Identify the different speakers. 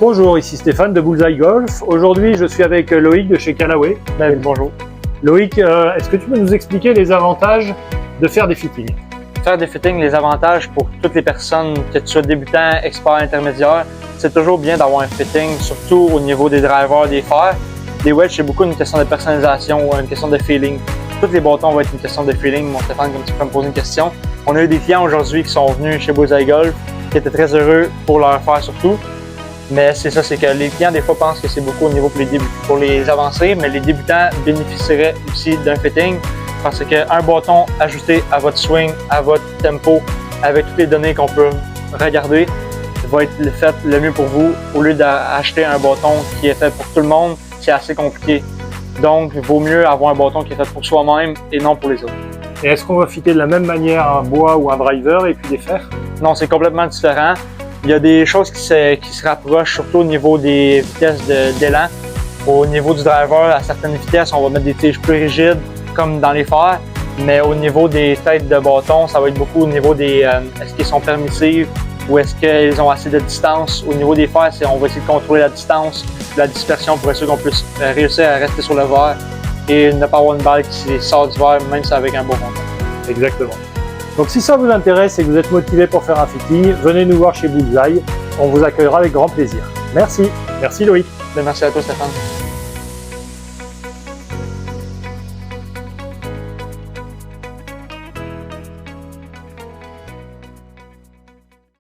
Speaker 1: Bonjour, ici Stéphane de Bullseye Golf. Aujourd'hui, je suis avec Loïc de chez Callaway.
Speaker 2: Bonjour.
Speaker 1: Loïc, est-ce que tu peux nous expliquer les avantages de faire des fittings?
Speaker 2: Faire des fittings, les avantages pour toutes les personnes, que tu sois débutant, expert, intermédiaire, c'est toujours bien d'avoir un fitting, surtout au niveau des drivers, des fers. Les wedges, c'est beaucoup une question de personnalisation, une question de feeling. Tous les bâtons vont être une question de feeling. Mon Stéphane, comme tu peux me poser une question. On a eu des clients aujourd'hui qui sont venus chez Bullseye Golf, qui étaient très heureux pour leur faire surtout. Mais c'est ça, c'est que les clients, des fois, pensent que c'est beaucoup au niveau pour les avancés, mais les débutants bénéficieraient aussi d'un fitting parce qu'un bâton ajusté à votre swing, à votre tempo, avec toutes les données qu'on peut regarder, va être fait le mieux pour vous au lieu d'acheter un bâton qui est fait pour tout le monde, c'est assez compliqué. Donc, il vaut mieux avoir un bâton qui est fait pour soi-même et non pour les autres.
Speaker 1: Et est-ce qu'on va fitter de la même manière un bois ou un driver et puis des fers?
Speaker 2: Non, c'est complètement différent. Il y a des choses qui se rapprochent, surtout au niveau des vitesses d'élan. Au niveau du driver, à certaines vitesses, on va mettre des tiges plus rigides, comme dans les fers. Mais au niveau des têtes de bâton, ça va être beaucoup au niveau des est-ce qu'elles sont permissives ou est-ce qu'elles ont assez de distance. Au niveau des fers, on va essayer de contrôler la distance, la dispersion pour être sûr qu'on puisse réussir à rester sur le verre et ne pas avoir une balle qui sort du verre, même si c'est avec un beau contact.
Speaker 1: Exactement. Donc si ça vous intéresse et que vous êtes motivé pour faire un fitting, venez nous voir chez Bullseye. On vous accueillera avec grand plaisir. Merci. Merci Loïc.
Speaker 2: Merci à toi Stéphane.